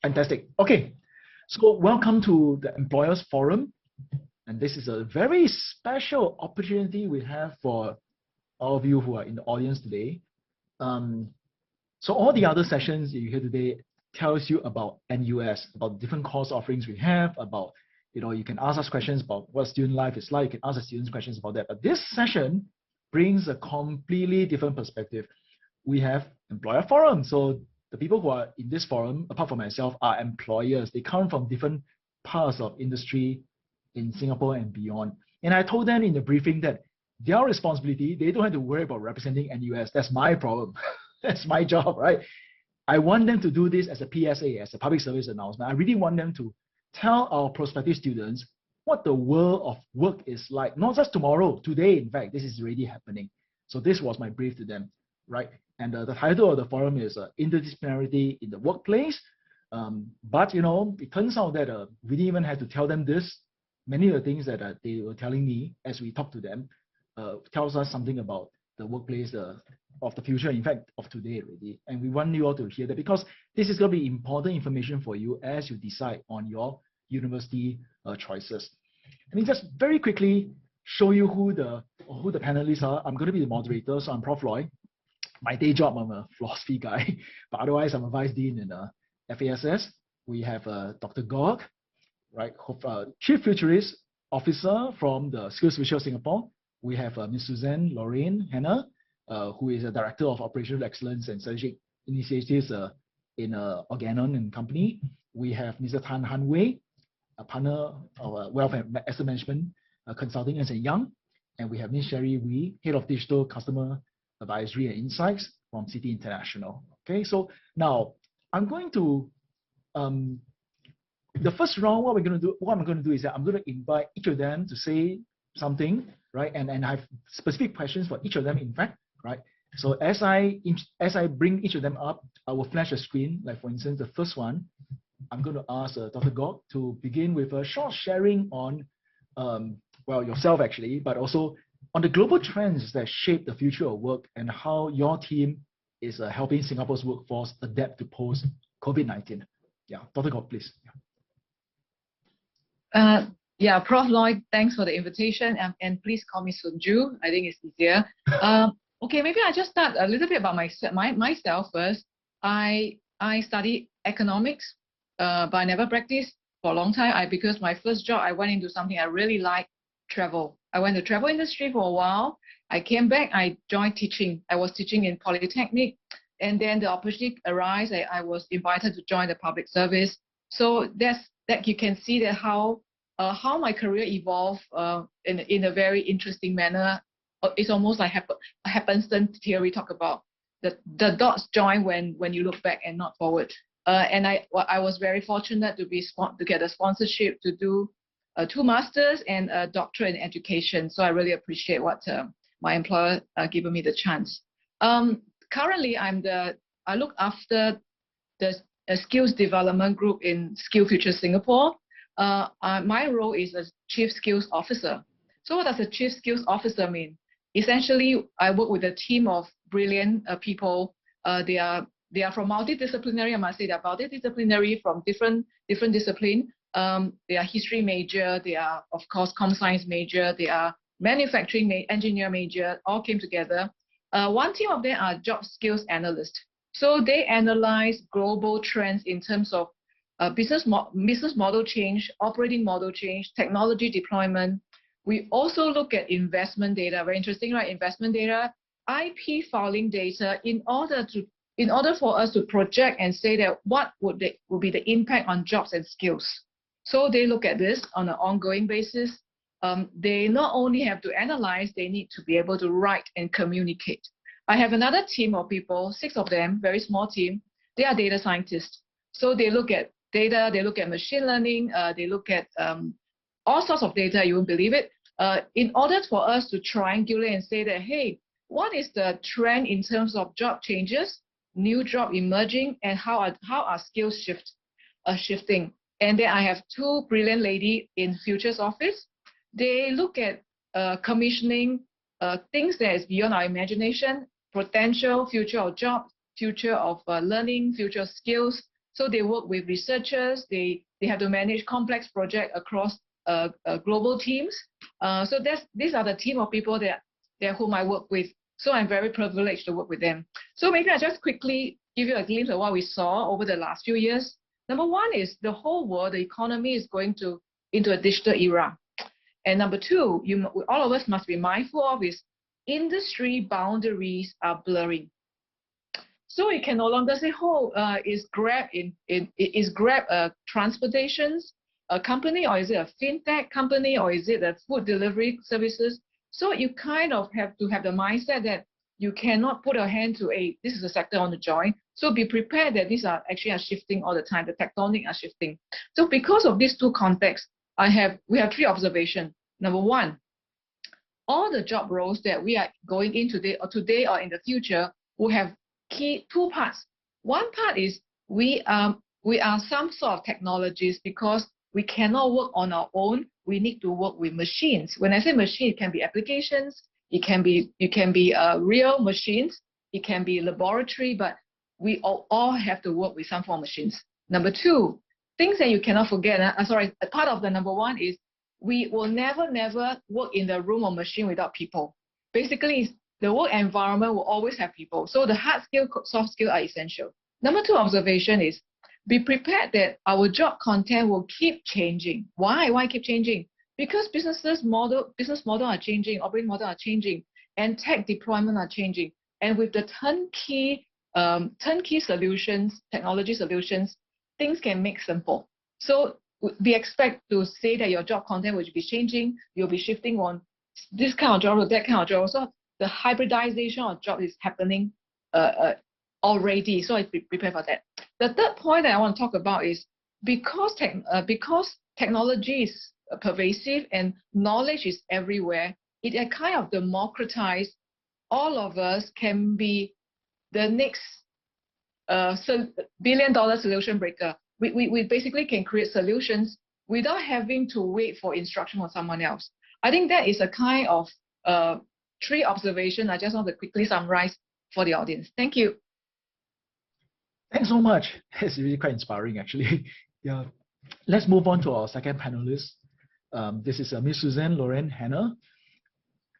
Fantastic. Okay, so welcome to the Employers Forum. And this is a very special opportunity we have for all of you who are in the audience today. So all the other sessions that you hear today tells you about NUS, about different course offerings we have, about, you can ask us questions about what student life is like, you can ask the students questions about that. But this session brings a completely different perspective. We have Employer Forum. So the people who are in this forum, apart from myself, are employers. They come from different parts of industry in Singapore and beyond. And I told them in the briefing that their responsibility, they don't have to worry about representing NUS. That's my problem. That's my job, right? I want them to do this as a PSA, as a public service announcement. I really want them to tell our prospective students what the world of work is like, not just tomorrow, today, in fact, this is already happening. So this was my brief to them, right? And the title of the forum is Interdisciplinarity in the Workplace. But, it turns out that we didn't even have to tell them this. Many of the things that they were telling me as we talk to them tells us something about the workplace of the future, in fact, of today already. And we want you all to hear that because this is going to be important information for you as you decide on your university choices. Let me just very quickly show you who the panelists are. I'm going to be the moderator, so I'm Prof. Loy. My day job, I'm a philosophy guy, but otherwise I'm a vice dean in FASS. We have Dr. Gog, right, Chief Futurist Officer from the SkillsFuture Singapore. We have Ms. Lorraine, Hanna, who is a Director of Operational Excellence and Strategic Initiatives in Organon and Company. We have Mr. Tan Han Wei, a partner of Wealth and Asset Management Consulting Ernst & Young. And we have Ms. Sherri Wee, Head of Digital Customer Advisory and Insights from Citi International. Okay, so now I'm going to the first round. What I'm going to do is that I'm going to invite each of them to say something, right? And I have specific questions for each of them, in fact, right? So as I bring each of them up, I will flash a screen. Like for instance, the first one, I'm going to ask Dr. Gog to begin with a short sharing on, well, yourself actually, but also on the global trends that shape the future of work and how your team is helping Singapore's workforce adapt to post-COVID-19. Yeah, Dr. Gog, please. Yeah, Prof. Lloyd, thanks for the invitation, and please call me Soon-Joo. I think it's easier. Okay, maybe I just start a little bit about myself first. I studied economics, but I never practiced for a long time. Because my first job, I went into something I really liked, travel. I went to the travel industry for a while. I came back, I joined teaching. I was teaching in Polytechnic, and then the opportunity arose. I was invited to join the public service. So that you can see that how my career evolved in a very interesting manner. It's almost like a happenstance theory. Talk about the dots join when you look back and not forward. And I was very fortunate to get a sponsorship to do 2 masters and a doctorate in education. So I really appreciate what my employer given me the chance. Currently, I look after the skills development group in SkillsFuture Singapore. My role is a Chief Skills Officer. So what does a Chief Skills Officer mean? Essentially, I work with a team of brilliant people. They are from multidisciplinary. I must say they're multidisciplinary from different disciplines. They are history major. They are, of course, com science major. They are manufacturing engineer major. All came together. One team of them are job skills analysts. So they analyze global trends in terms of business model change, operating model change, technology deployment. We also look at investment data. Very interesting, right? Investment data, IP filing data, in order for us to project and say that what would be the impact on jobs and skills. So they look at this on an ongoing basis. They not only have to analyze, they need to be able to write and communicate. I have another team of people, 6 of them, very small team. They are data scientists. So they look at data, they look at machine learning, they look at all sorts of data, you won't believe it, in order for us to triangulate and say that, hey, what is the trend in terms of job changes, new job emerging, and how are skills shifting? And then I have 2 brilliant ladies in Future's office. They look at commissioning things that is beyond our imagination, potential future of jobs, future of learning, future skills. So they work with researchers. They have to manage complex projects across global teams. So these are the team of people that whom I work with. So I'm very privileged to work with them. So maybe I just quickly give you a glimpse of what we saw over the last few years. Number one is the whole world, the economy is going into a digital era. And number two, all of us must be mindful of is industry boundaries are blurring. So you can no longer say, oh, is Grab transportations a company, or is it a fintech company, or is it a food delivery services? So you kind of have to have the mindset that you cannot put a hand to this is a sector on the join. So be prepared that these are actually shifting all the time. The tectonic are shifting. So because of these two contexts, we have three observations. Number one, all the job roles that we are going in today or in the future will have key two parts. One part is we are some sort of technologies because we cannot work on our own. We need to work with machines. When I say machine, it can be applications, it can be real machines, it can be laboratory, but we all have to work with some form of machines. Number two, things that you cannot forget. Part of the number one is we will never work in the room or machine without people. Basically, the work environment will always have people. So the hard skill, soft skill are essential. Number two observation is be prepared that our job content will keep changing. Why? Why keep changing? Because business model are changing, operating model are changing, and tech deployment are changing. And with the turnkey solutions, technology solutions, things can make simple. So we expect to say that your job content will be changing. You'll be shifting on this kind of job or that kind of job. So the hybridization of job is happening already. So I prepare for that. The third point that I want to talk about is because technology is pervasive and knowledge is everywhere, it kind of democratized. All of us can be the next billion-dollar solution breaker. We basically can create solutions without having to wait for instruction from someone else. I think that is a kind of three observations I just want to quickly summarize for the audience. Thank you. Thanks so much. It's really quite inspiring, actually. Yeah. Let's move on to our second panelist. This is Miss Suzanne Lorraine Hanna.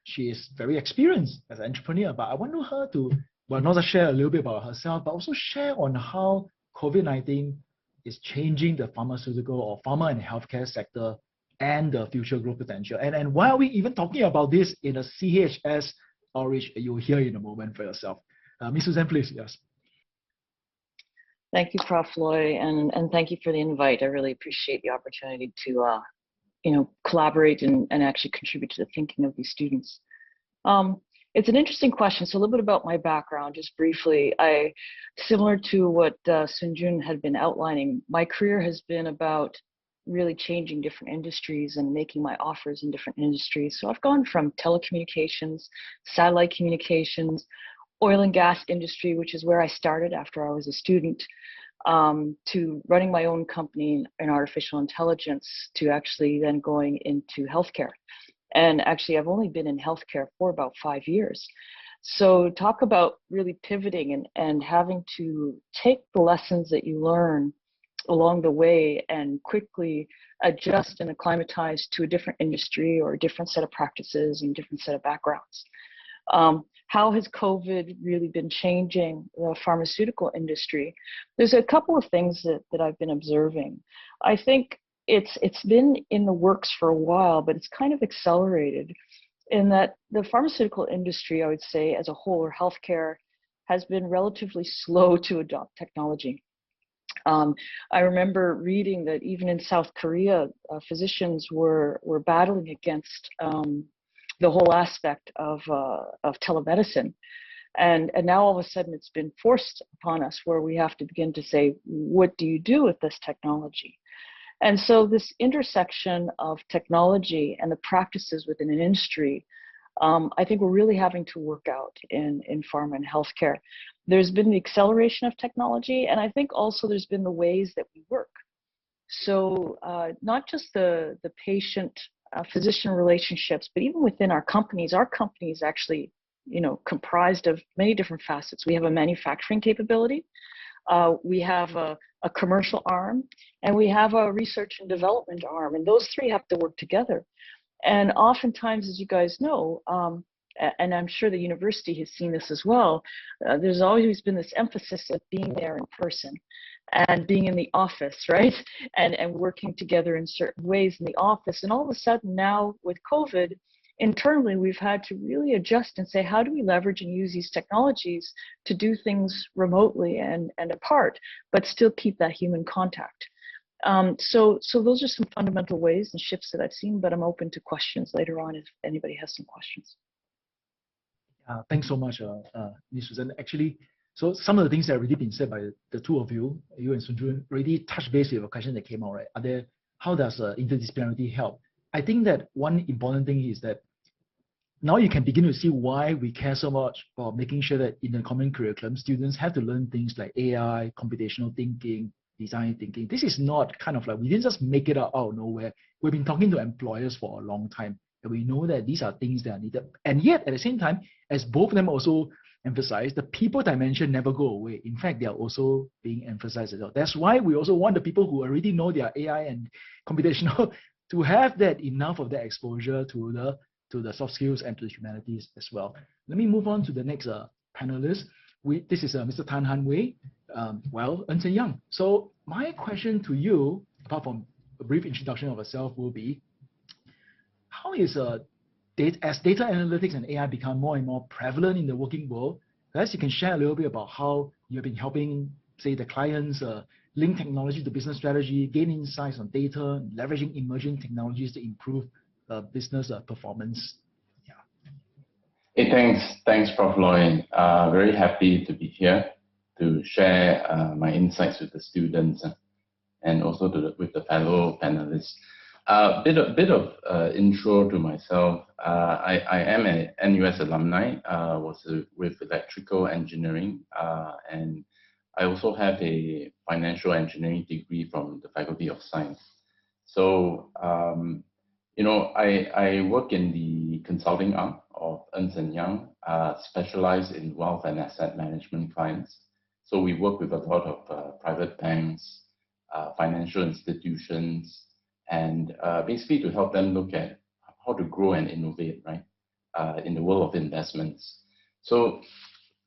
She is very experienced as an entrepreneur, but I want her to, well, not just share a little bit about herself, but also share on how COVID-19 is changing the pharmaceutical or pharma and healthcare sector and the future growth potential. And why are we even talking about this in a CHS outreach? You'll hear in a moment for yourself. Miss Suzanne, please. Yes. Thank you, Prof. Loy, and thank you for the invite. I really appreciate the opportunity to collaborate and actually contribute to the thinking of these students. It's an interesting question. So a little bit about my background, just briefly. Similar to what Soon-Joo had been outlining, my career has been about really changing different industries and making my offers in different industries. So I've gone from telecommunications, satellite communications, oil and gas industry, which is where I started after I was a student, to running my own company in artificial intelligence, to actually then going into healthcare. And actually, I've only been in healthcare for about 5 years. So talk about really pivoting and having to take the lessons that you learn along the way and quickly adjust and acclimatize to a different industry or a different set of practices and different set of backgrounds. How has COVID really been changing the pharmaceutical industry? There's a couple of things that I've been observing. I think it's been in the works for a while, but it's kind of accelerated in that the pharmaceutical industry, I would say, as a whole, or healthcare, has been relatively slow to adopt technology. I remember reading that even in South Korea, physicians were battling against the whole aspect of telemedicine. And now all of a sudden it's been forced upon us where we have to begin to say, what do you do with this technology? And so this intersection of technology and the practices within an industry, I think we're really having to work out in pharma and healthcare. There's been the acceleration of technology, and I think also there's been the ways that we work. So not just the patient physician relationships, but even within our companies actually, comprised of many different facets. We have a manufacturing capability. we have a commercial arm, and we have a research and development arm, and those three have to work together. And oftentimes, as you guys know, and I'm sure the university has seen this as well, there's always been this emphasis of being there in person and being in the office, right? And working together in certain ways in the office. And all of a sudden now with COVID, internally, we've had to really adjust and say, how do we leverage and use these technologies to do things remotely and apart, but still keep that human contact? So those are some fundamental ways and shifts that I've seen, but I'm open to questions later on if anybody has some questions. Thanks so much, Ms. Susan. Actually, so some of the things that have already been said by the two of you, you and Soon-Joo, already touched base with a question that came out, right? How does interdisciplinarity help? I think that one important thing is that now you can begin to see why we care so much about making sure that in the common curriculum, students have to learn things like AI, computational thinking, design thinking. This is not kind of like, we didn't just make it out of nowhere. We've been talking to employers for a long time, and we know that these are things that are needed. And yet, at the same time, as both of them also emphasize, the people dimension never go away. In fact, they are also being emphasized as well. That's why we also want the people who already know their AI and computational to have that enough of that exposure to the soft skills and to the humanities as well. Let me move on to the next panelist. This is Mr. Tan Han Wei, Ernst & Young. So my question to you, apart from a brief introduction of yourself, will be, how is as data analytics and AI become more and more prevalent in the working world, perhaps you can share a little bit about how you've been helping, say, the clients link technology to business strategy, gain insights on data, leveraging emerging technologies to improve business performance. Hey, thanks, Prof. Lorraine. Very happy to be here to share my insights with the students and also with the fellow panelists. Bit of intro to myself. I am an NUS alumni, was with electrical engineering, and I also have a financial engineering degree from the Faculty of Science. So, I work in the consulting arm of Ernst & Young, specialized in wealth and asset management clients. So we work with a lot of private banks, financial institutions, and basically to help them look at how to grow and innovate, right, in the world of investments. So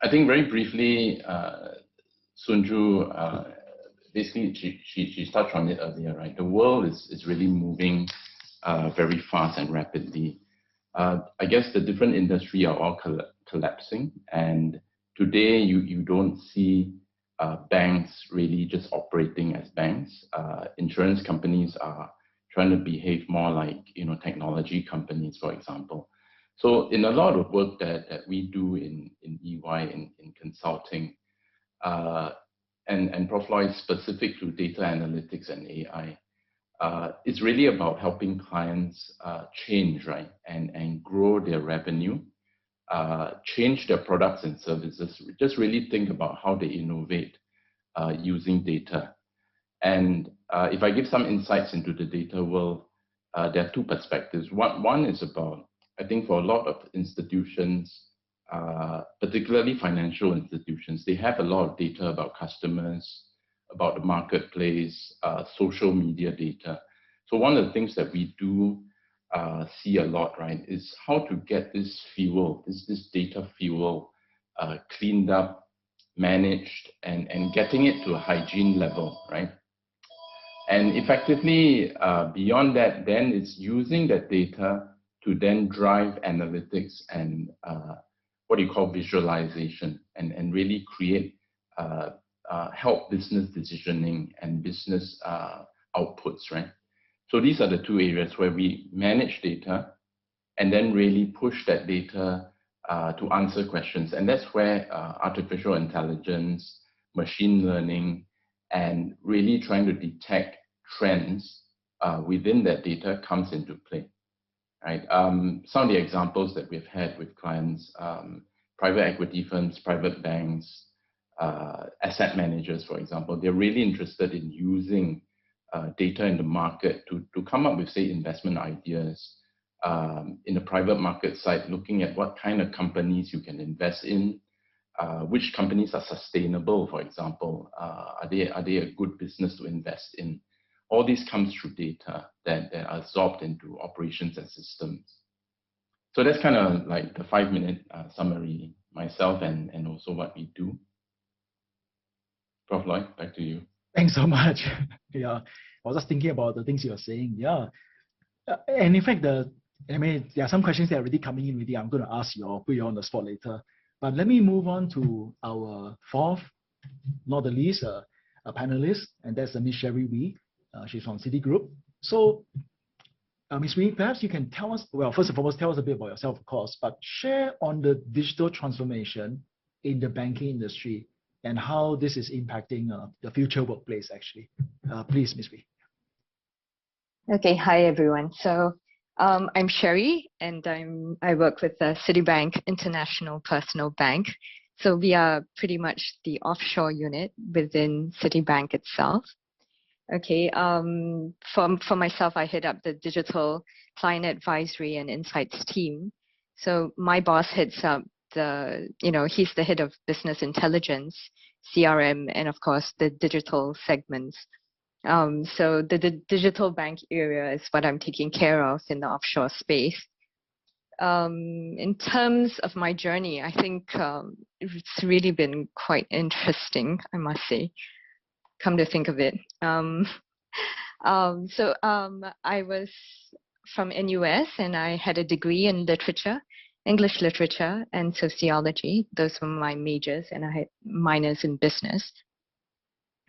I think very briefly, Soon-Joo, basically she touched on it earlier, right? The world is really moving very fast and rapidly. I guess the different industries are all collapsing, and today you don't see banks really just operating as banks. Insurance companies are trying to behave more like technology companies, for example. So in a lot of work that we do in EY in consulting, and Prof. Lloyd specific to data analytics and AI, it's really about helping clients change, right, and grow their revenue, change their products and services, just really think about how they innovate using data. And if I give some insights into the data world, there are two perspectives. One is about, I think for a lot of institutions, particularly financial institutions, they have a lot of data about customers, about the marketplace, social media data. So one of the things that we do see a lot, right, is how to get this fuel, this data fuel cleaned up, managed, and getting it to a hygiene level, right? And effectively, beyond that, then it's using that data to then drive analytics and what you call visualization, and really create, help business decisioning and business outputs, right? So these are the two areas where we manage data and then really push that data to answer questions. And that's where artificial intelligence, machine learning, and really trying to detect trends within that data comes into play, right? Some of the examples that we've had with clients, private equity firms, private banks, asset managers, for example, they're really interested in using data in the market to come up with, say, investment ideas. In the private market side, looking at what kind of companies you can invest in, which companies are sustainable, for example. Are they a good business to invest in? All these comes through data that are absorbed into operations and systems. So that's kind of like the 5-minute summary, myself and also what we do. Prof. Lloyd, back to you. Thanks so much. Yeah, I was just thinking about the things you were saying. Yeah, and in fact, there are some questions that are already coming in already. I'm going to ask you or put you on the spot later. But let me move on to our fourth, not the least, a panelist, and that's Ms. Sherri Wee. She's from Citigroup. So, Ms. Wee, perhaps you can tell us, well, first and foremost, tell us a bit about yourself, of course, but share on the digital transformation in the banking industry and how this is impacting the future workplace, actually. Please, Ms. Wee. Okay, hi everyone. So I'm Sherri, and I work with the Citibank International Personal Bank. So we are pretty much the offshore unit within Citibank itself. Okay, for myself, I head up the digital client advisory and insights team. So my boss heads up he's the head of business intelligence, CRM, and of course the digital segments. So the digital bank area is what I'm taking care of in the offshore space. In terms of my journey, I think it's really been quite interesting, I must say, come to think of it. I was from NUS, and I had a degree in literature, English literature and sociology. Those were my majors, and I had minors in business.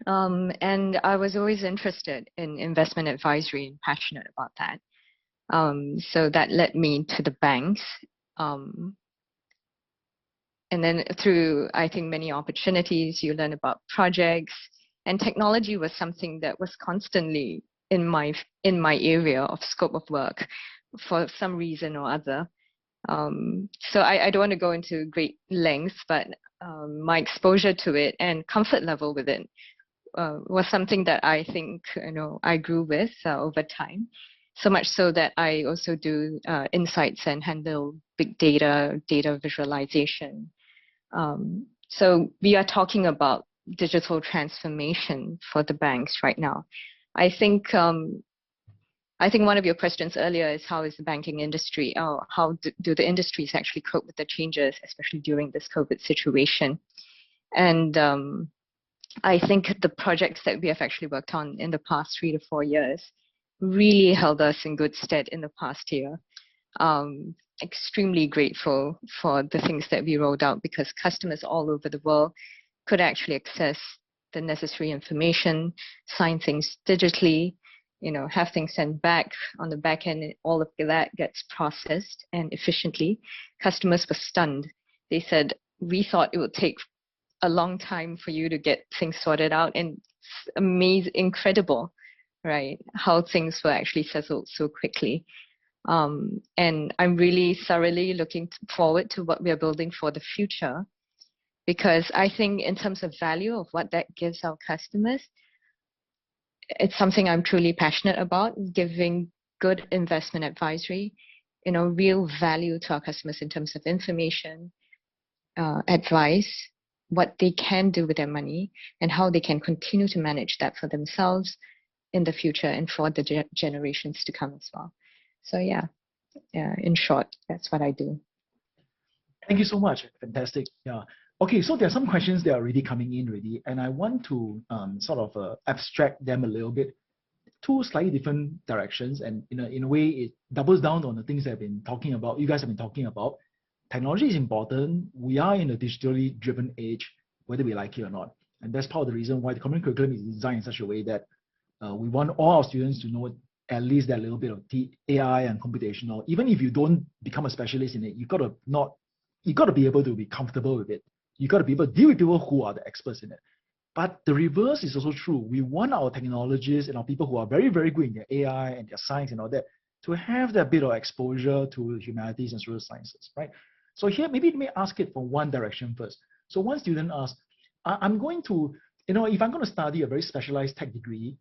And I was always interested in investment advisory and passionate about that. So that led me to the banks. And then through, I think, many opportunities, you learn about projects, and technology was something that was constantly in my area of scope of work for some reason or other. So I don't want to go into great lengths, but my exposure to it and comfort level with it was something that I think I grew with over time. So much so that I also do insights and handle big data visualization. So we are talking about digital transformation for the banks right now. I think one of your questions earlier is how is the banking industry, how do the industries actually cope with the changes, especially during this COVID situation? And I think the projects that we have actually worked on in the past 3 to 4 years really held us in good stead in the past year. Extremely grateful for the things that we rolled out, because customers all over the world could actually access the necessary information, sign things digitally, have things sent back on the back end. All of that gets processed and efficiently. Customers were stunned. They said, we thought it would take a long time for you to get things sorted out, and it's amazing, incredible, right? How things were actually settled so quickly. And I'm really thoroughly looking forward to what we are building for the future, because I think in terms of value of what that gives our customers, it's something I'm truly passionate about, giving good investment advisory, real value to our customers in terms of information, advice, what they can do with their money, and how they can continue to manage that for themselves in the future and for the generations to come as well. So yeah, in short, that's what I do. Thank you so much. Fantastic. Yeah. Okay, so there are some questions that are already coming in already, and I want to sort of abstract them a little bit, 2 slightly different directions, and in a way it doubles down on the things I've been talking about. You guys have been talking about. Technology is important. We are in a digitally driven age, whether we like it or not, and that's part of the reason why the common curriculum is designed in such a way that we want all our students to know at least that little bit of AI and computational. Even if you don't become a specialist in it, you got to be able to be comfortable with it. You got to be able to deal with people who are the experts in it. But the reverse is also true. We want our technologists and our people who are very, very good in their AI and their science and all that to have that bit of exposure to humanities and social sciences, right? So here, maybe let me ask it from one direction first. So one student asked, I'm going to, if I'm going to study a very specialized tech degree,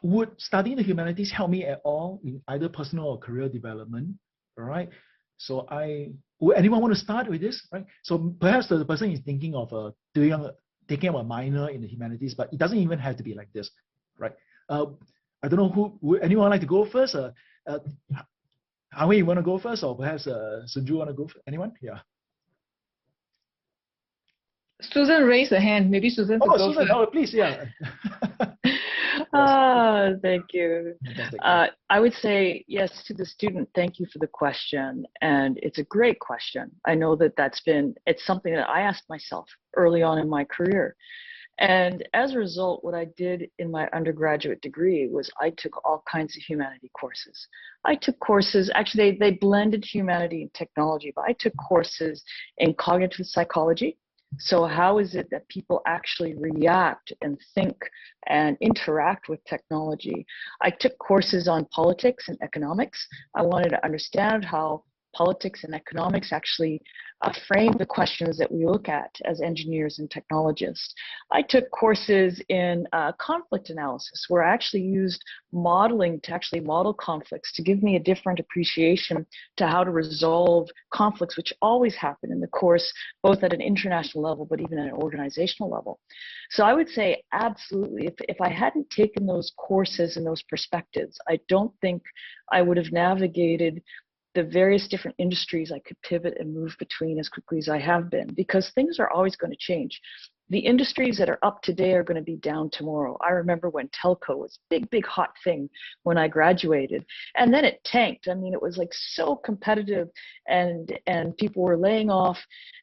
would studying the humanities help me at all in either personal or career development? All right. So I would anyone want to start with this? Right. So perhaps the person is thinking of taking up a minor in the humanities, but it doesn't even have to be like this, right? I don't know who. Would anyone like to go first? Hui, you want to go first, or perhaps Soon-Joo want to go? Anyone? Yeah. Susan raised her hand. Maybe Susan could go Susan, first. please, yeah. Thank you. I would say yes to the student. Thank you for the question, and it's a great question. I know that it's something that I asked myself early on in my career. And as a result, what I did in my undergraduate degree was I took all kinds of humanity courses. I took courses, actually they blended humanity and technology, but I took courses in cognitive psychology. So how is it that people actually react and think and interact with technology? I took courses on politics and economics. I wanted to understand how politics and economics actually frame the questions that we look at as engineers and technologists. I took courses in conflict analysis, where I actually used modeling to actually model conflicts to give me a different appreciation to how to resolve conflicts, which always happen in the course, both at an international level, but even at an organizational level. So I would say absolutely, if I hadn't taken those courses and those perspectives, I don't think I would have navigated the various different industries I could pivot and move between as quickly as I have been, because things are always going to change. The industries that are up today are going to be down tomorrow. I remember when telco was a big hot thing when I graduated, and then it tanked. I mean, it was like so competitive, and people were laying off.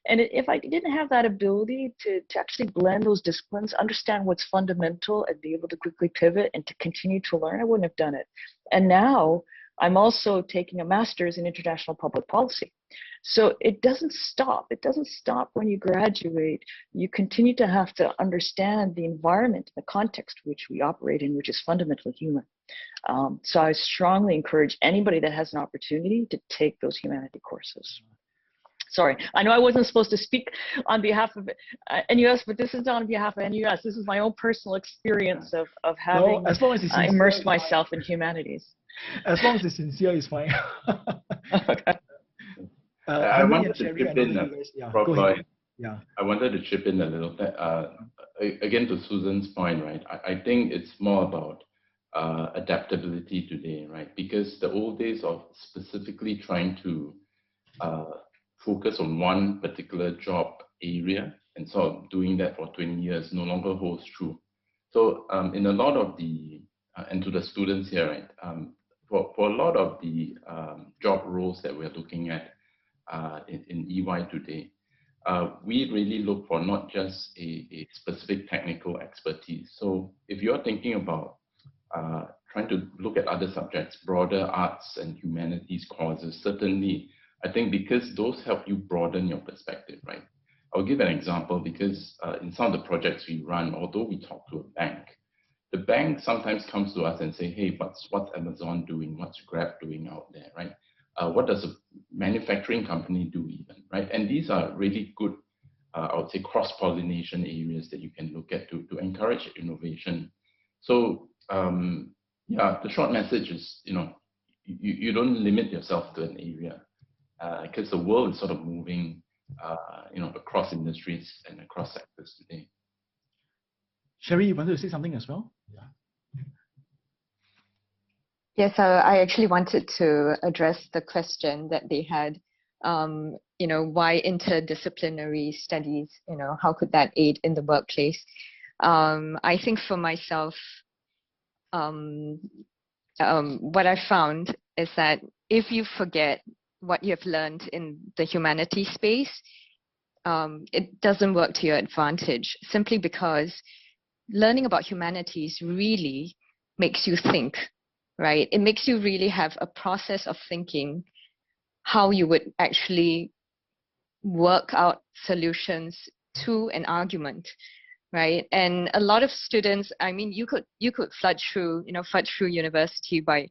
And if I didn't have that ability to actually blend those disciplines, understand what's fundamental, and be able to quickly pivot and to continue to learn, I wouldn't have done it. And now I'm also taking a master's in international public policy. So it doesn't stop. It doesn't stop when you graduate. You continue to have to understand the environment, the context which we operate in, which is fundamentally human. So I strongly encourage anybody that has an opportunity to take those humanity courses. Sorry, I know I wasn't supposed to speak on behalf of NUS, but this is not on behalf of NUS. This is my own personal experience of having immersed myself in humanities. As long as it's sincere, it's fine. Okay. I wanted to chip in, I wanted to chip in a little bit. Again, to Susan's point, right? I think it's more about adaptability today, right? Because the old days of specifically trying to focus on one particular job area and sort of doing that for 20 years no longer holds true. So in a lot of the, and to the students here, right? For a lot of the job roles that we're looking at in EY today, we really look for not just a specific technical expertise. So if you're thinking about trying to look at other subjects, broader arts and humanities courses, certainly, I think because those help you broaden your perspective, right? I'll give an example because in some of the projects we run, although we talk to a bank, the bank sometimes comes to us and say, hey, what's Amazon doing? What's Grab doing out there, right? What does a manufacturing company do even, right? And these are really good, I would say, cross-pollination areas that you can look at to encourage innovation. So yeah, the short message is, you don't limit yourself to an area because the world is sort of moving, across industries and across sectors today. Sherri, you wanted to say something as well? Yeah. Yes, I actually wanted to address the question that they had, why interdisciplinary studies, how could that aid in the workplace? I think for myself, what I found is that if you forget what you've learned in the humanities space, it doesn't work to your advantage, simply because learning about humanities really makes you think, right? It makes you really have a process of thinking how you would actually work out solutions to an argument, right? And a lot of students, I mean, you could fudge through university by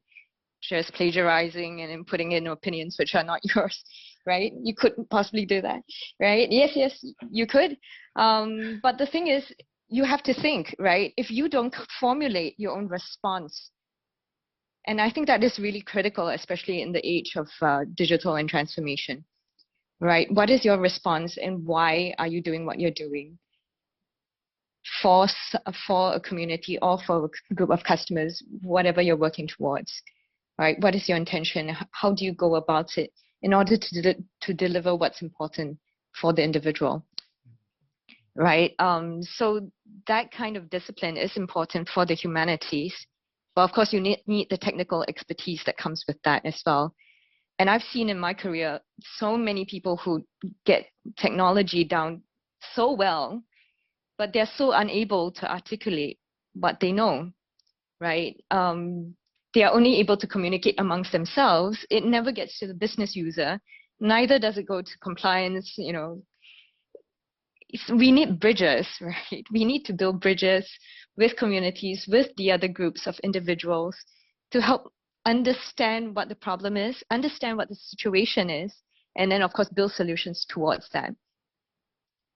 just plagiarizing and then putting in opinions which are not yours, right? You couldn't possibly do that, right? Yes, you could. But the thing is, you have to think, right? If you don't formulate your own response, and I think that is really critical, especially in the age of digital and transformation. right? What is your response and why are you doing what you're doing for a community or for a group of customers, whatever you're working towards, right? What is your intention? How do you go about it in order to deliver what's important for the individual, right? So that kind of discipline is important for the humanities, but of course you need the technical expertise that comes with that as well. And I've seen in my career so many people who get technology down so well, but they're so unable to articulate what they know, right? They are only able to communicate amongst themselves. It never gets to the business user. Neither does it go to compliance, you know. We need bridges, right? We need to build bridges with communities, with the other groups of individuals to help understand what the problem is, understand what the situation is, and then of course build solutions towards that.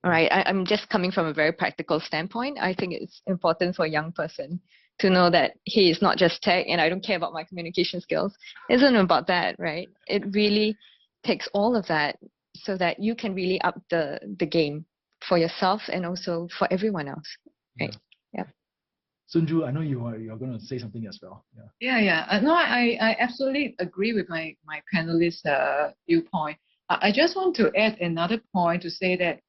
All right, I'm just coming from a very practical standpoint. I think it's important for a young person to know that, hey, it's not just tech and I don't care about my communication skills. It isn't about that, right? It really takes all of that so that you can really up the game for yourself and also for everyone else, right? Yeah. Soon-Joo, I know you're going to say something as well. Yeah. No, I absolutely agree with my panelist viewpoint. I just want to add another point to say that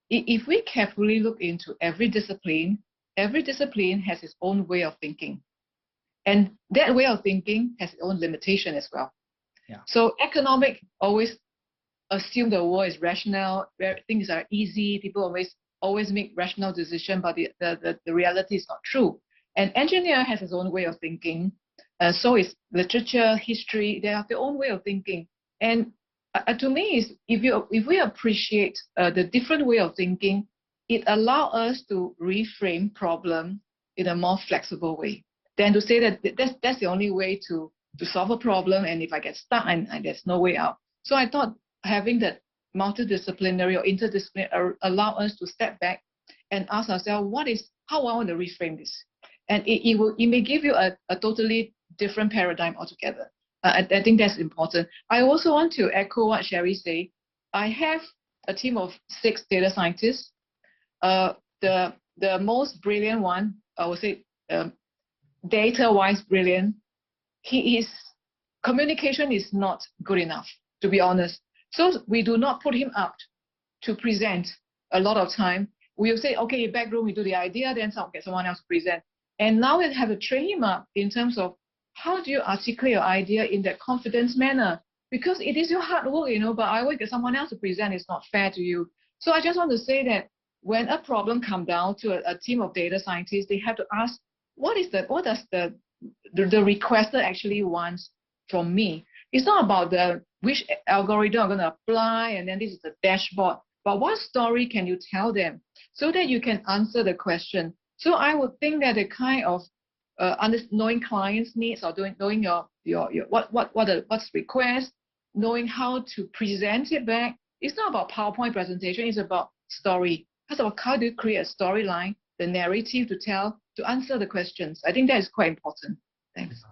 if we carefully look into every discipline has its own way of thinking. And that way of thinking has its own limitation as well. Yeah. So economic always assume the world is rational, where things are easy, people always make rational decisions, but the reality is not true. And engineer has his own way of thinking. So is literature, history, they have their own way of thinking. And to me, if we appreciate the different way of thinking, it allows us to reframe problem in a more flexible way than to say that that's the only way to solve a problem. And if I get stuck and there's no way out. So I thought having that multidisciplinary or interdisciplinary allow us to step back and ask ourselves, how I want to reframe this? And it may give you a totally different paradigm altogether. I think that's important. I also want to echo what Sherri said. I have a team of 6 data scientists. The most brilliant one, I would say, data-wise brilliant. His communication is not good enough, to be honest. So we do not put him up to present a lot of time. We'll say, okay, back room, we do the idea, then get someone else to present. And now we have to train him up in terms of how do you articulate your idea in that confidence manner? Because it is your hard work, but I always get someone else to present. It's not fair to you. So I just want to say that when a problem comes down to a team of data scientists, they have to ask, what does the requester actually wants from me? It's not about which algorithm I'm going to apply, and then this is the dashboard. But what story can you tell them so that you can answer the question? So I would think that the kind of knowing clients' needs or knowing what's request, knowing how to present it back. It's not about PowerPoint presentation. It's about story. It's about how do you create a storyline, the narrative to tell, to answer the questions. I think that is quite important. Thanks.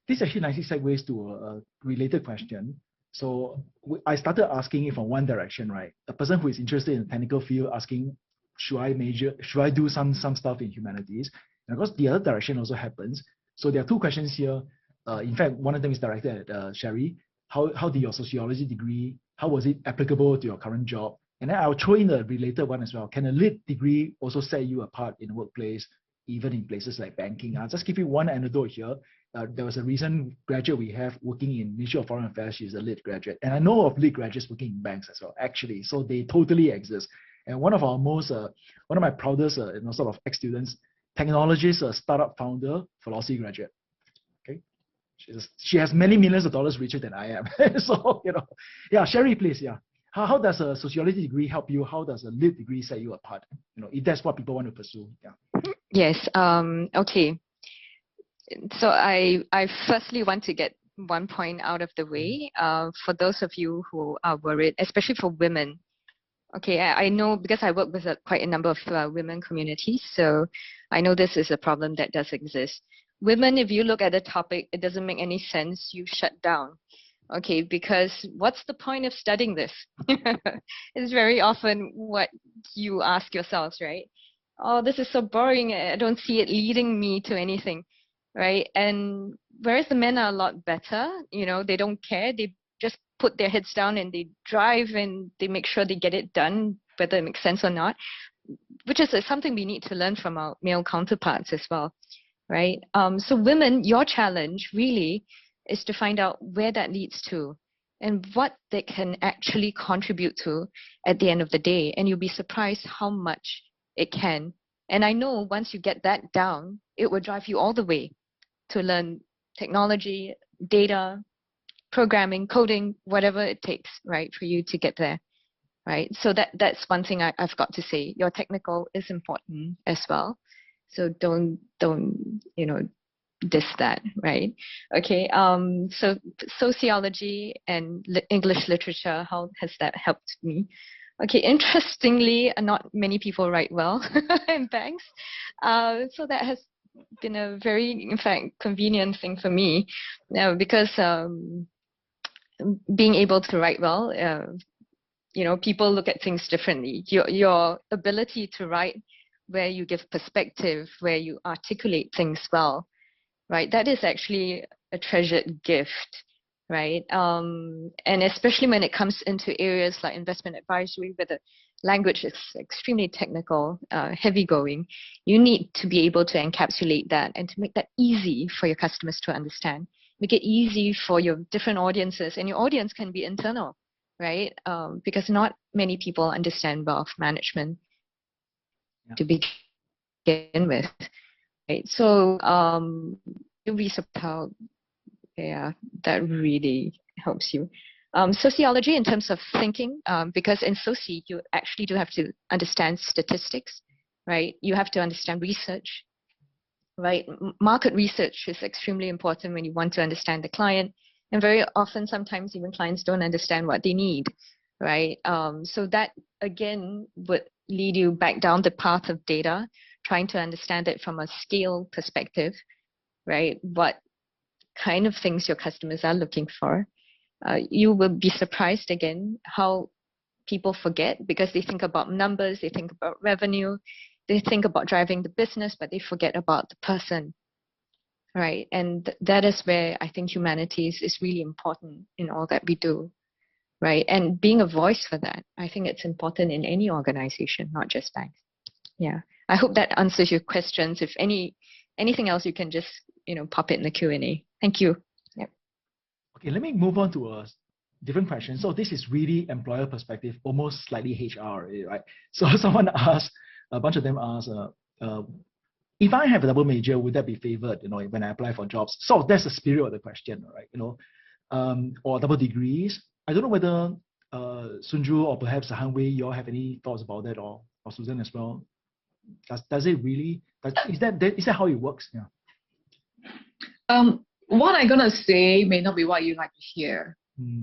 This actually nicely segues to a related question. So I started asking it from one direction, right? A person who is interested in the technical field asking, should I do some stuff in humanities? And of course, the other direction also happens. So there are 2 questions here. In fact, one of them is directed at Sherri. How did your sociology degree, how was it applicable to your current job? And then I'll throw in a related one as well. Can a lit degree also set you apart in the workplace, even in places like banking? I'll just give you one anecdote here. There was a recent graduate we have working in Ministry of Foreign Affairs. She's a lit graduate. And I know of lit graduates working in banks as well, actually. So they totally exist. And one of my proudest sort of ex-students, technologist, startup founder, philosophy graduate. Okay, she has many millions of dollars richer than I am. So yeah, Sherri, please, yeah. How does a sociology degree help you? How does a lit degree set you apart? If that's what people want to pursue. Yeah. Yes. Okay. So I firstly want to get one point out of the way. For those of you who are worried, especially for women. Okay, I know because I work with quite a number of women communities, so I know this is a problem that does exist. Women, if you look at the topic, it doesn't make any sense, you shut down. Okay, because what's the point of studying this? It's very often what you ask yourselves, right? Oh, this is so boring. I don't see it leading me to anything, right? And whereas the men are a lot better, you know, they don't care. They just put their heads down and they drive and they make sure they get it done, whether it makes sense or not, which is something we need to learn from our male counterparts as well, right? So women, your challenge really is to find out where that leads to and what they can actually contribute to at the end of the day. And you'll be surprised how much it can. And I know once you get that down, it will drive you all the way to learn technology, data, programming, coding, whatever it takes, right, for you to get there, right? So that's one thing I've got to say. Your technical is important as well. So don't you know, diss that, right? Okay, so sociology and English literature, how has that helped me? Okay, interestingly, not many people write well in banks. So that has been a very, in fact, convenient thing for me because being able to write well, you know, people look at things differently. Your ability to write where you give perspective, where you articulate things well, right? That is actually a treasured gift, right? And especially when it comes into areas like investment advisory, where the language is extremely technical, heavy going, you need to be able to encapsulate that and to make that easy for your customers to understand. Make it easy for your different audiences, and your audience can be internal, right? Because not many people understand wealth management to begin with, right? So you'll be surprised how, yeah, that really helps you. Sociology in terms of thinking, because in soci you actually do have to understand statistics, right? You have to understand research, right? Market research is extremely important when you want to understand the client, and very often, sometimes even clients don't understand what they need, right? So that again would lead you back down the path of data, trying to understand it from a scale perspective, right? What kind of things your customers are looking for. You will be surprised again how people forget, because they think about numbers, they think about revenue, they think about driving the business, but they forget about the person, right? And that is where I think humanities is really important in all that we do, right? And being a voice for that, I think it's important in any organization, not just banks. Yeah, I hope that answers your questions. If anything else, you can just, you know, pop it in the Q&A. Thank you. Yep. Okay, let me move on to a different question. So this is really employer perspective, almost slightly HR, right? So someone asked, a bunch of them asked, if I have a double major, would that be favored, you know, when I apply for jobs? So that's the spirit of the question, right? You know, or double degrees. I don't know whether Soon-Joo or perhaps Han-Wei, you all have any thoughts about that, or Susan as well. Does it really? Is that how it works? Yeah. What I'm gonna say may not be what you like to hear.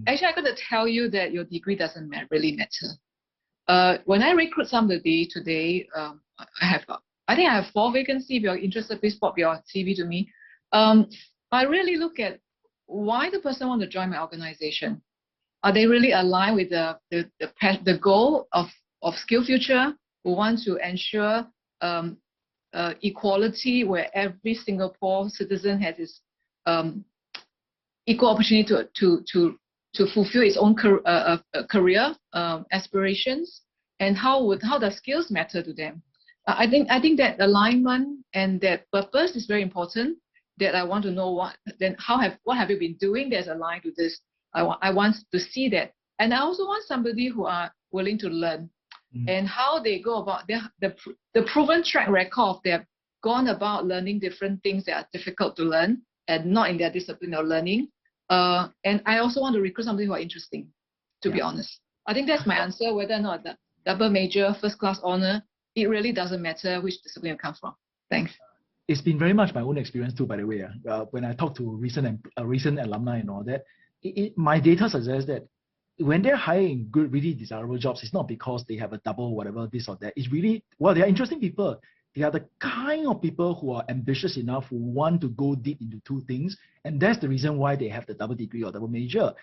Actually, I'm gonna tell you that your degree doesn't really matter. When I recruit somebody today, I think I have 4 vacancies. If you're interested, please pop your CV to me. I really look at why the person wants to join my organization. Are they really aligned with the goal of SkillsFuture, who want to ensure equality, where every Singapore citizen has its equal opportunity to fulfill its own career aspirations, and how does skills matter to them? I think that alignment and that purpose is very important. That I want to know what have you been doing that's aligned to this. I want to see that, and I also want somebody who are willing to learn, and how they go about the proven track record. They have gone about learning different things that are difficult to learn and not in their discipline of learning. And I also want to recruit somebody who are interesting, to be honest. I think that's my answer. Whether or not the double major, first class honor, it really doesn't matter which discipline you come from. Thanks. It's been very much my own experience too, by the way. When I talk to recent alumni and all that, my data suggests that when they're hiring good, really desirable jobs, it's not because they have a double whatever, this or that. It's really, well, they are interesting people. They are the kind of people who are ambitious enough, who want to go deep into 2 things. And that's the reason why they have the double degree or double major.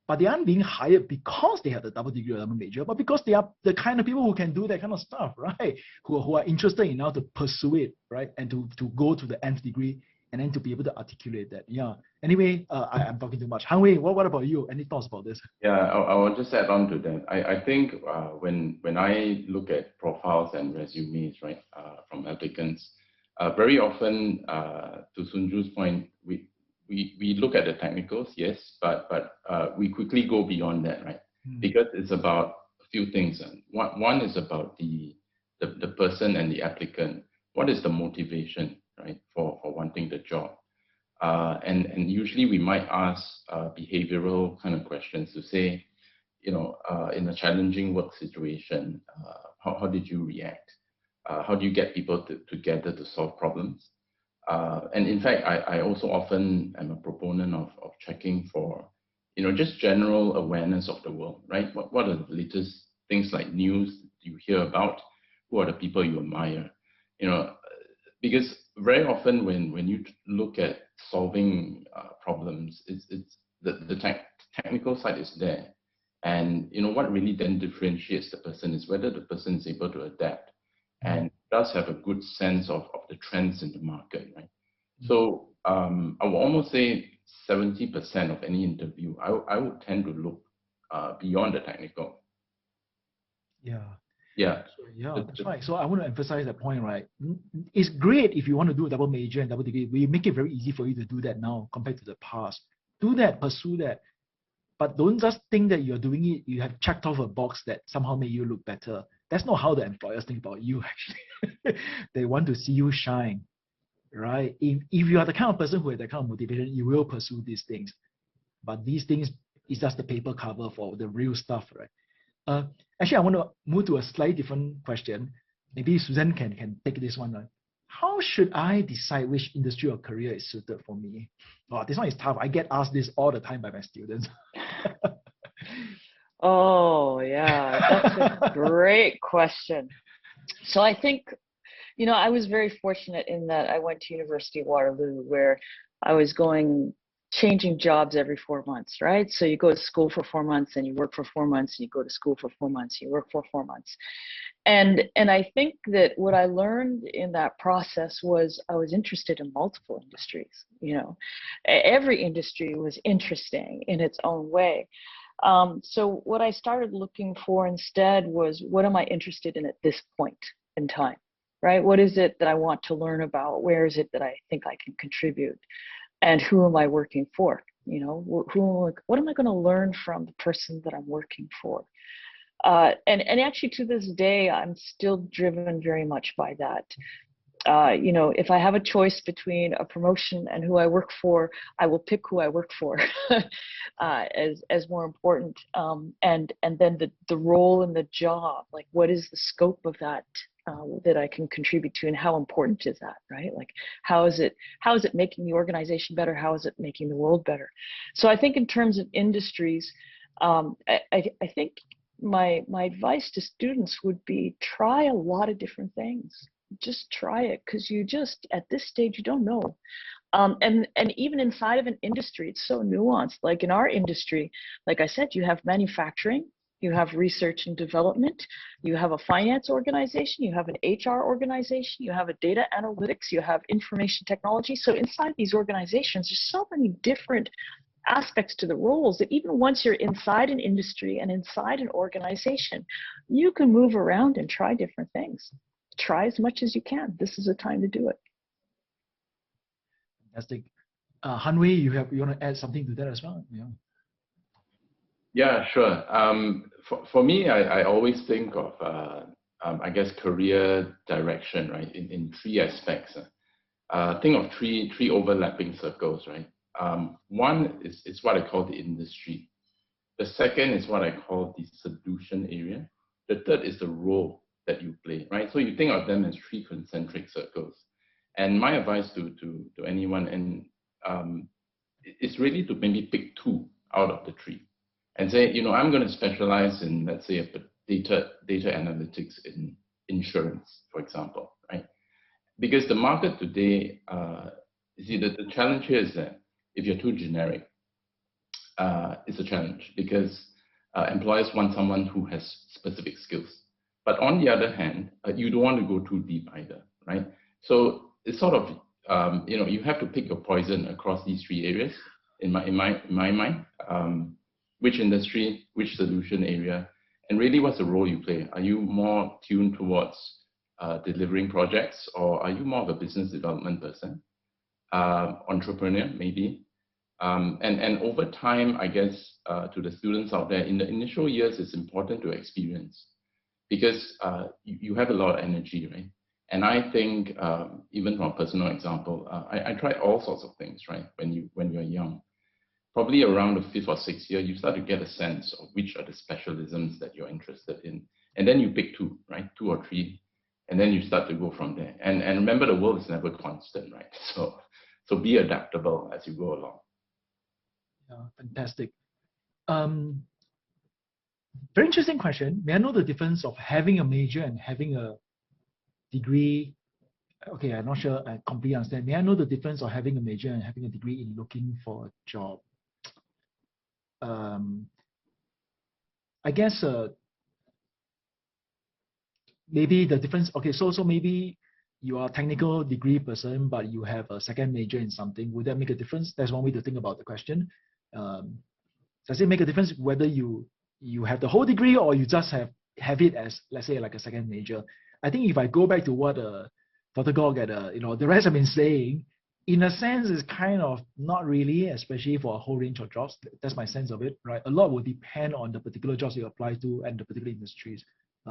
but they aren't being hired because they have the double degree or double major, but because they are the kind of people who can do that kind of stuff, right? Who are interested enough to pursue it, right? And to go to the nth degree and then to be able to articulate that. Yeah. Anyway, I'm talking too much. Han-Hui, what about you? Any thoughts about this? Yeah, I will just add on to that. I think when I look at profiles and resumes, right, from applicants, very often, to Soon-Joo's point, we look at the technicals, yes, but we quickly go beyond that, right? Because it's about a few things. One is about the person and the applicant. What is the motivation, right, for wanting the job? And usually we might ask behavioral kind of questions to say, in a challenging work situation, how did you react? How do you get people together to solve problems? And in fact, I also often am a proponent of checking for, just general awareness of the world, right? What are the latest things like news you hear about? Who are the people you admire? Because very often when you look at solving problems, it's the technical side is there. And what really then differentiates the person is whether the person is able to adapt and does have a good sense of the trends in the market, right? So I would almost say 70% of any interview, I would tend to look beyond the technical. Yeah. Yeah. So, yeah, that's right. So I want to emphasize that point, right? It's great if you want to do a double major and double degree. We make it very easy for you to do that now compared to the past. Do that, pursue that. But don't just think that you're doing it, you have checked off a box that somehow made you look better. That's not how the employers think about you, actually. They want to see you shine, right? If you are the kind of person who has that kind of motivation, you will pursue these things. But these things is just the paper cover for the real stuff, right? Actually, I want to move to a slightly different question. Maybe Susan can take this one on. How should I decide which industry or career is suited for me? Oh, this one is tough. I get asked this all the time by my students. Oh, yeah, that's a great question. So I think, I was very fortunate in that I went to University of Waterloo, where I was changing jobs every 4 months, right? So you go to school for 4 months and you work for 4 months, and you go to school for 4 months, you work for 4 months. And I think that what I learned in that process was I was interested in multiple industries. Every industry was interesting in its own way. So what I started looking for instead was, what am I interested in at this point in time, right? What is it that I want to learn about? Where is it that I think I can contribute? And who am I working for? What am I going to learn from the person that I'm working for? And actually, to this day, I'm still driven very much by that. If I have a choice between a promotion and who I work for, I will pick who I work for as more important. And then the role in the job, like what is the scope of that that I can contribute to, and how important is that, right? Like how is it making the organization better? How is it making the world better? So I think in terms of industries, I think my advice to students would be, try a lot of different things. Just try it, because at this stage, you don't know. And even inside of an industry, it's so nuanced. Like in our industry, like I said, you have manufacturing, you have research and development, you have a finance organization, you have an HR organization, you have a data analytics, you have information technology. So inside these organizations, there's so many different aspects to the roles that even once you're inside an industry and inside an organization, you can move around and try different things. Try as much as you can. This is a time to do it. Fantastic. Han-Hui, you want to add something to that as well? Yeah, sure. For me, I always think of, I guess, career direction, right, in three aspects. Think of three overlapping circles, right? One is what I call the industry. The second is what I call the solution area. The third is the role that you play, right? So you think of them as three concentric circles. And my advice to anyone is really to maybe pick two out of the three and say, I'm going to specialize in, let's say, data analytics in insurance, for example, right? Because the market today, the challenge here is that if you're too generic, is a challenge because employers want someone who has specific skills. But on the other hand, you don't want to go too deep either, right? So it's sort of, you have to pick your poison across these three areas in my mind. Which industry, which solution area, and really what's the role you play? Are you more tuned towards delivering projects, or are you more of a business development person? Entrepreneur, maybe. And over time, I guess, to the students out there, in the initial years, it's important to experience because you have a lot of energy, right? And I think, even from a personal example, I tried all sorts of things, right? When you're young. Probably around the 5th or 6th year, you start to get a sense of which are the specialisms that you're interested in. And then you pick 2, right? 2 or 3. And then you start to go from there. And remember, the world is never constant, right? So be adaptable as you go along. Yeah, fantastic. Very interesting question. May I know the difference of having a major and having a degree? Okay, I'm not sure I completely understand. May I know the difference of having a major and having a degree in looking for a job? I guess maybe the difference, okay, so maybe you are a technical degree person, but you have a second major in something. Would that make a difference? That's one way to think about the question. Does it make a difference whether you have the whole degree or you just have it as, let's say, like a second major? I think if I go back to what Dr. Gog and the rest have been saying, in a sense, it's kind of not really, especially for a whole range of jobs. That's my sense of it, right? A lot will depend on the particular jobs you apply to and the particular industries.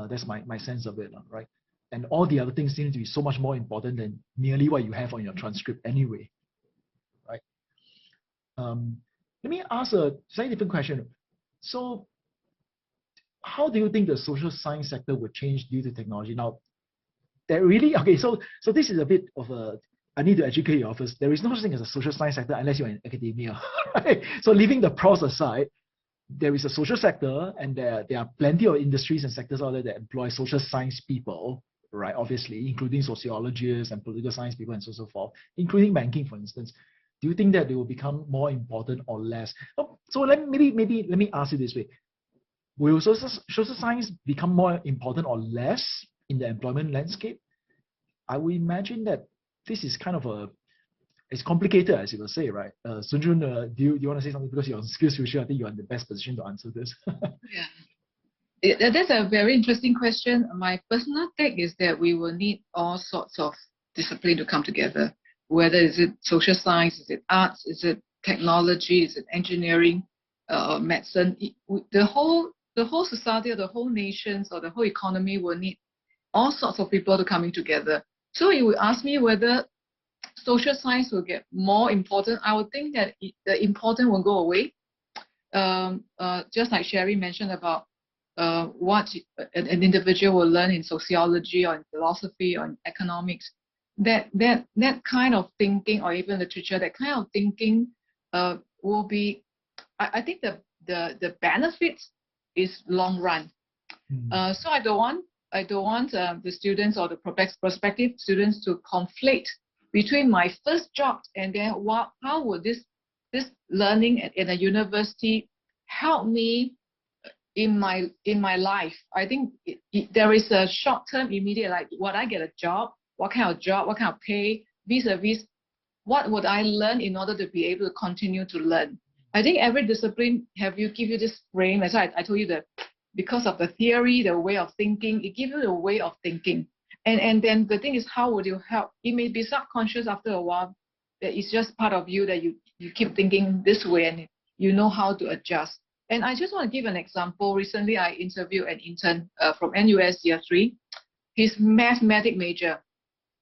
That's my sense of it, right? And all the other things seem to be so much more important than merely what you have on your transcript anyway, right? Let me ask a slightly different question. So how do you think the social science sector would change due to technology? Now, there really, okay, so this is a bit of a, I need to educate you first. There is no such thing as a social science sector unless you're in academia, right? So leaving the pros aside, there is a social sector, and there are plenty of industries and sectors out there that employ social science people, right? Obviously, including sociologists and political science people and so forth, including banking, for instance. Do you think that they will become more important or less? So let me ask you this way: will social science become more important or less in the employment landscape? I would imagine that this is kind of it's complicated, as you will say, right? Soon-Joo, do you want to say something? Because you're on SkillsFuture, I think you're in the best position to answer this. Yeah, that's a very interesting question. My personal take is that we will need all sorts of discipline to come together. Whether is it social science, is it arts, is it technology, is it engineering, medicine? The whole society, or the whole nations, or the whole economy will need all sorts of people to coming together. So you would ask me whether social science will get more important. I would think that the important will go away. Just like Sherri mentioned about what an individual will learn in sociology or in philosophy or in economics, that kind of thinking, or even literature, that kind of thinking will be, I think the benefits is long run. So I don't want the students or the prospective students to conflate between my first job and then how would this learning in a university help me in my life. I think there is a short-term, immediate, like, what I get a job, what kind of pay, vis-a-vis what would I learn in order to be able to continue to learn. I think every discipline give you this frame. That's why I told you that because of the theory, the way of thinking, it gives you the way of thinking. And then the thing is, how would you help? It may be subconscious after a while, that it's just part of you, that you keep thinking this way and you know how to adjust. And I just want to give an example. Recently, I interviewed an intern from NUS year 3. He's mathematics major.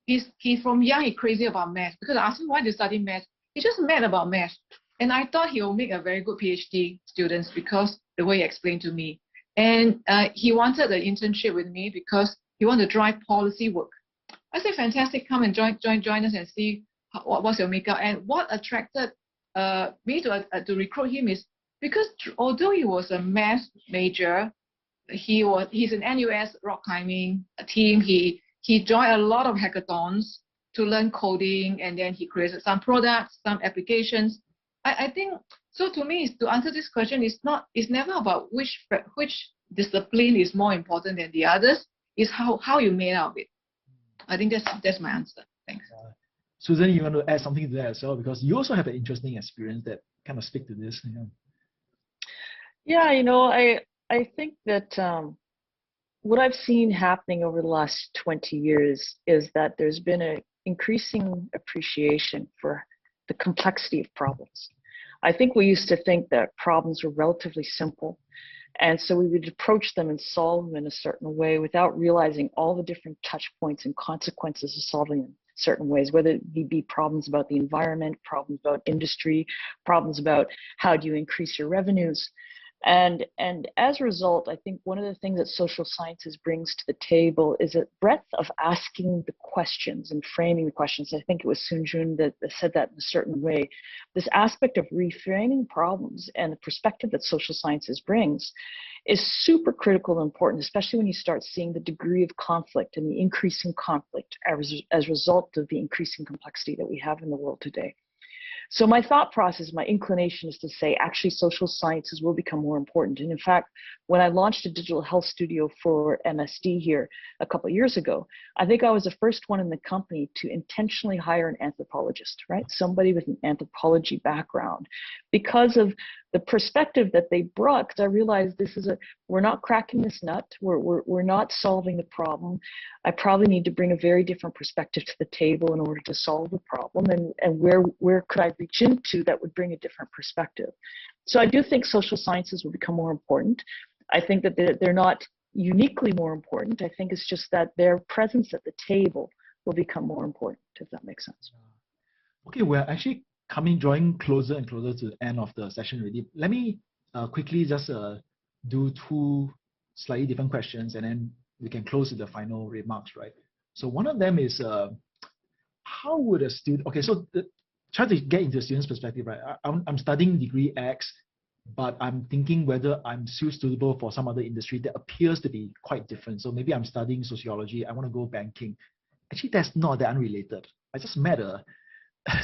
He's from young, he's crazy about math. Because I asked him, why do you study math? He just mad about math. And I thought he will make a very good PhD student because the way he explained to me. And he wanted an internship with me because he wanted to drive policy work. I said, fantastic, come and join us and see what's your makeup. And what attracted me to recruit him is because although he was a math major, he's an NUS rock climbing team. He joined a lot of hackathons to learn coding, and then he created some products, some applications. I think So to me, to answer this question, it's never about which discipline is more important than the others. It's how you made out of it. I think that's my answer. Thanks. Susan, you want to add something to that as well, because you also have an interesting experience that kind of speak to this. Yeah, I think that what I've seen happening over the last 20 years is that there's been an increasing appreciation for the complexity of problems. I think we used to think that problems were relatively simple, and so we would approach them and solve them in a certain way without realizing all the different touch points and consequences of solving them certain ways, whether it be problems about the environment, problems about industry, problems about how do you increase your revenues. And as a result, I think one of the things that social sciences brings to the table is a breadth of asking the questions and framing the questions. I think it was Soon-Joo that said that in a certain way. This aspect of reframing problems and the perspective that social sciences brings is super critical and important, especially when you start seeing the degree of conflict and the increasing conflict as a result of the increasing complexity that we have in the world today. So my thought process, my inclination is to say, actually, social sciences will become more important. And in fact, when I launched a digital health studio for MSD here a couple of years ago, I think I was the first one in the company to intentionally hire an anthropologist, right? Somebody with an anthropology background, because of the perspective that they brought, because I realized we're not cracking this nut, we're not solving the problem. I probably need to bring a very different perspective to the table in order to solve the problem, and where could I reach into that would bring a different perspective. So I do think social sciences will become more important. I think that they're not uniquely more important. I think it's just that their presence at the table will become more important, if that makes sense. Okay, we're actually drawing closer and closer to the end of the session already. Let me quickly just do two slightly different questions, and then we can close with the final remarks, right? So one of them is, how would a student, okay, so try to get into the student's perspective, right? I'm studying degree X, but I'm thinking whether I'm still suitable for some other industry that appears to be quite different. So maybe I'm studying sociology, I want to go banking. Actually, that's not that unrelated. I just met a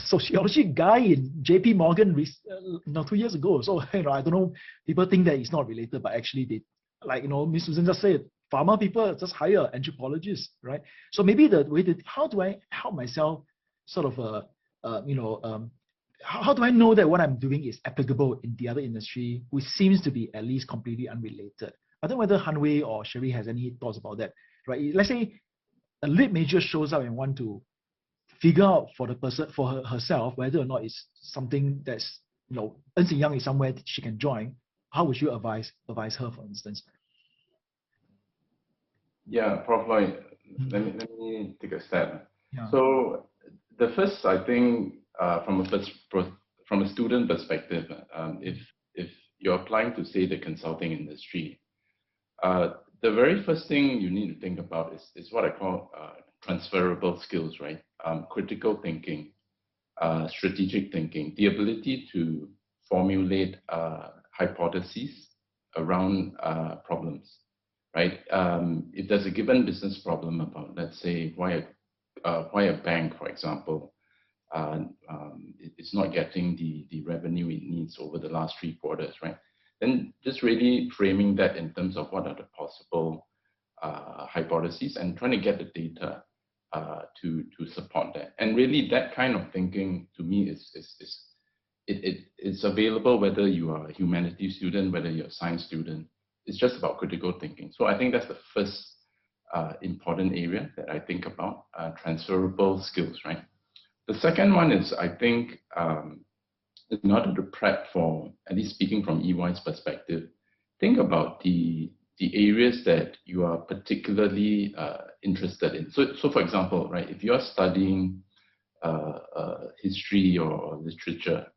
sociology guy in JP Morgan 2 years ago. So I don't know, people think that it's not related, but actually they, like Miss Susan just said, pharma people just hire anthropologists, right? So maybe the way that, how do I help myself sort of how do I know that what I'm doing is applicable in the other industry, which seems to be at least completely unrelated? I don't know whether Hanwei or Sherri has any thoughts about that, right? Let's say a lit major shows up and want to figure out for the person, for herself, whether or not it's something that's, Ernst & Young is somewhere that she can join. How would you advise her, for instance? Yeah, Prof. Lloyd, let me take a step. Yeah. So the first, I think, from a student perspective, if you're applying to, say, the consulting industry, the very first thing you need to think about is what I call transferable skills, right? Critical thinking, strategic thinking, the ability to formulate hypotheses around problems, right? If there's a given business problem about, let's say, why a bank, for example, it's not getting the revenue it needs over the last 3 quarters, right? Then just really framing that in terms of what are the possible hypotheses and trying to get the data to support that. And really that kind of thinking to me it's available whether you are a humanities student, whether you're a science student. It's just about critical thinking. So I think that's the first important area that I think about, transferable skills, right? The second one is, I think, in order to prep for, at least speaking from EY's perspective, think about the areas that you are particularly interested in. So for example, right, if you're studying history or literature,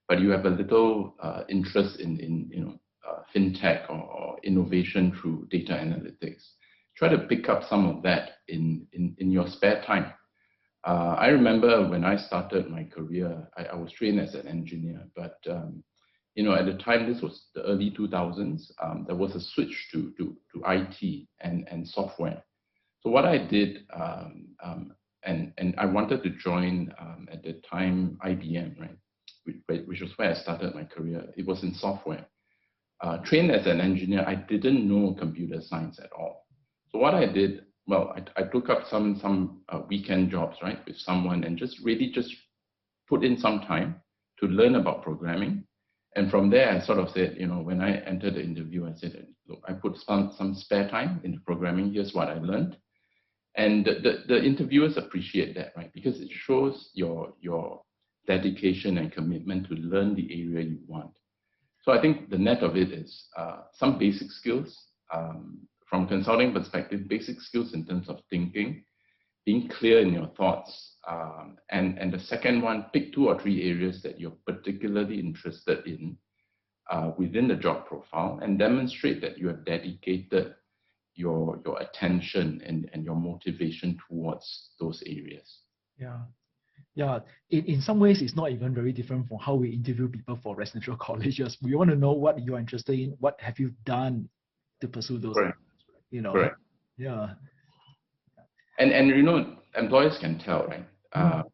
but you have a little interest in fintech or innovation through data analytics, try to pick up some of that in your spare time. I remember when I started my career, I was trained as an engineer, but at the time, this was the early 2000s, there was a switch to IT and software. So what I did, and I wanted to join at the time IBM, right? which was where I started my career. It was in software. Trained as an engineer, I didn't know computer science at all. So what I did, well, I took up some weekend jobs, right, with someone, and just put in some time to learn about programming. And from there, I sort of said, when I entered the interview, I said, look, I put some spare time into programming. Here's what I learned. And the interviewers appreciate that, right? Because it shows your dedication and commitment to learn the area you want. So I think the net of it is some basic skills. From consulting perspective, basic skills in terms of thinking, being clear in your thoughts. And the second one, pick 2 or 3 areas that you're particularly interested in within the job profile, and demonstrate that you have dedicated your attention and your motivation towards those areas. Yeah. In some ways, it's not even very different from how we interview people for residential colleges. We want to know what you're interested in, what have you done to pursue those. Correct. Correct. Yeah. And employers can tell, right?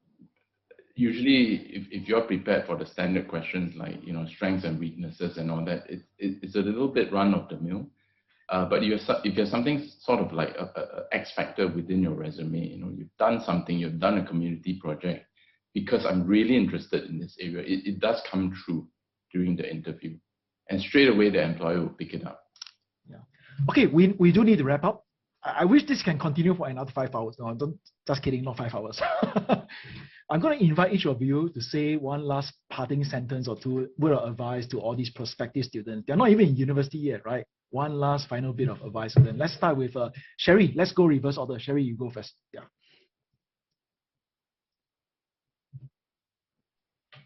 Usually, if you're prepared for the standard questions like strengths and weaknesses and all that, it's a little bit run of the mill. But if you're something sort of like a X factor within your resume, you've done something, you've done a community project, because I'm really interested in this area, it does come true during the interview, and straight away the employer will pick it up. Yeah. Okay, we do need to wrap up. I wish this can continue for another 5 hours. No, just kidding, not 5 hours. I'm going to invite each of you to say one last parting sentence or 2 word of advice to all these prospective students. They're not even in university yet, right? One last final bit of advice. So then let's start with Sherri. Let's go reverse order. Sherri, you go first. Yeah.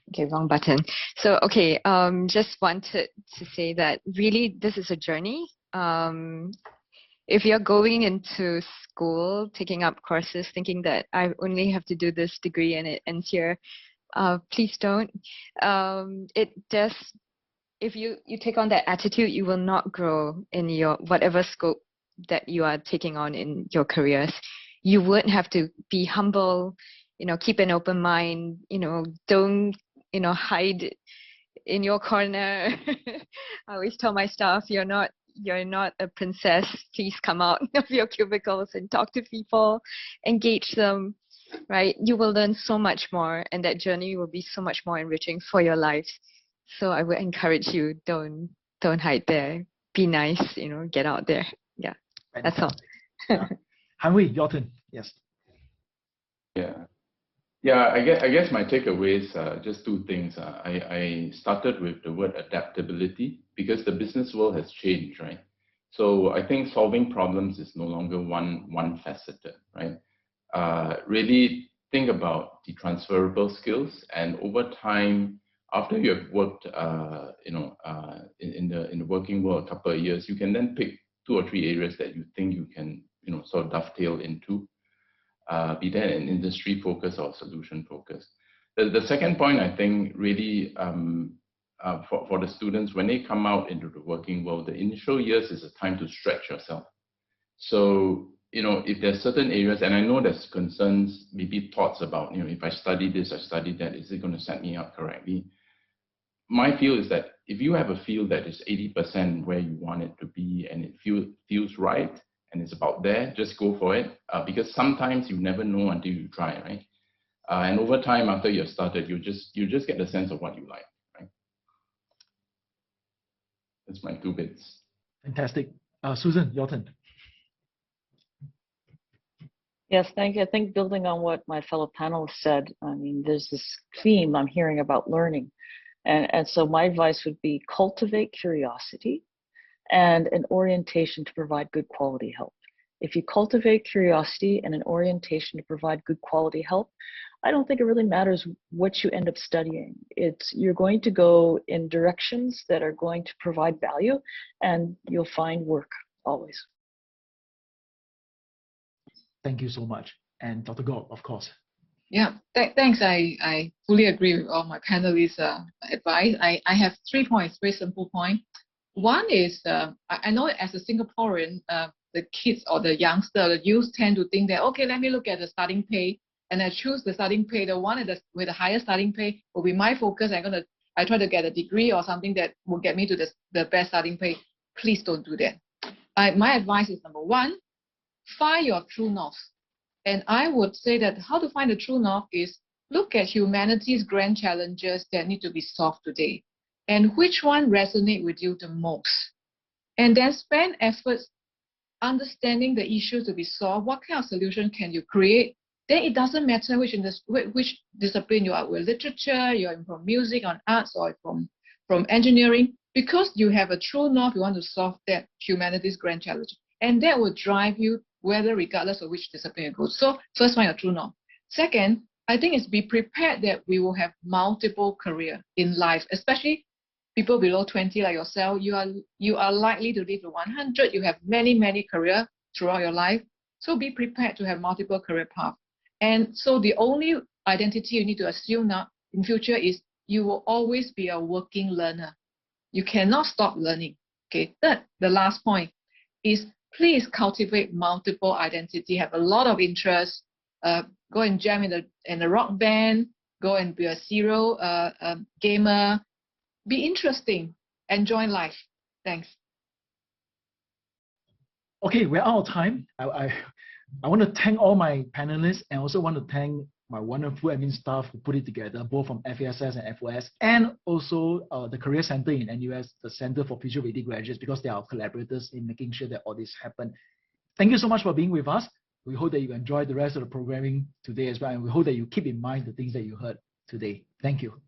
Okay, wrong button. So, okay, just wanted to say that really this is a journey. If you're going into school, taking up courses, thinking that I only have to do this degree and it ends here, please don't. If you take on that attitude, you will not grow in your whatever scope that you are taking on in your careers. You would have to be humble, keep an open mind, don't, hide in your corner. I always tell my staff, you're not a princess. Please come out of your cubicles and talk to people, engage them, right? You will learn so much more, and that journey will be so much more enriching for your lives. So I would encourage you, don't hide there. Be nice, get out there. Yeah, that's all. Yeah. Han-Hui, your turn. Yes. Yeah, I guess my takeaway is just 2 things. I started with the word adaptability because the business world has changed, right? So I think solving problems is no longer one faceted, right? Really think about the transferable skills, and over time, after you have worked, in the working world a couple of years, you can then pick 2 or 3 areas that you think you can, sort of dovetail into. Be that an industry focus or solution focus. The second point, I think, really for the students, when they come out into the working world, the initial years is a time to stretch yourself. So, if there's certain areas, and I know there's concerns, maybe thoughts about, if I study this, I study that, is it going to set me up correctly? My feel is that if you have a field that is 80% where you want it to be, and it feels right, and it's about there, just go for it. Because sometimes you never know until you try, right? And over time, after you've started, you just get the sense of what you like, right? That's my 2 bits. Fantastic. Susan, your turn. Yes, thank you. I think building on what my fellow panelists said, I mean, there's this theme I'm hearing about learning. And so my advice would be cultivate curiosity and an orientation to provide good quality help. If you cultivate curiosity and an orientation to provide good quality help, I don't think it really matters what you end up studying. You're going to go in directions that are going to provide value, and you'll find work always. Thank you so much. And Dr. Goh, of course. Yeah, thanks. I fully agree with all my panelists' advice. I have 3 points, very simple point. One is, I know as a Singaporean, the kids or the youngster, the youth tend to think that, okay, let me look at the starting pay and I choose the starting pay, the one with the highest starting pay will be my focus. I try to get a degree or something that will get me to the best starting pay. Please don't do that. My advice is, number one, find your true north. And I would say that how to find the true north is look at humanities grand challenges that need to be solved today, and which one resonate with you the most. And then spend efforts understanding the issues to be solved. What kind of solution can you create? Then it doesn't matter which discipline you are with, literature, you're from music, on arts, or from engineering, because you have a true north, you want to solve that humanities grand challenge. And that will drive you whether regardless of which discipline you go. So first, find your true north. Second, I think is be prepared that we will have multiple careers in life, especially people below 20 like yourself. You are likely to live to 100. You have many careers throughout your life. So be prepared to have multiple career paths. And so the only identity you need to assume now in future is you will always be a working learner. You cannot stop learning. Okay. Third, the last point is please cultivate multiple identity. Have a lot of interest. Go and jam in a rock band. Go and be a serial gamer. Be interesting. Enjoy life. Thanks. Okay, we're out of time. I want to thank all my panelists, and also want to thank my wonderful admin staff who put it together, both from FASS and FOS, and also the Career Center in NUS, the Center for Future Ready Graduates, because they are collaborators in making sure that all this happen. Thank you so much for being with us. We hope that you enjoy the rest of the programming today as well, and we hope that you keep in mind the things that you heard today. Thank you.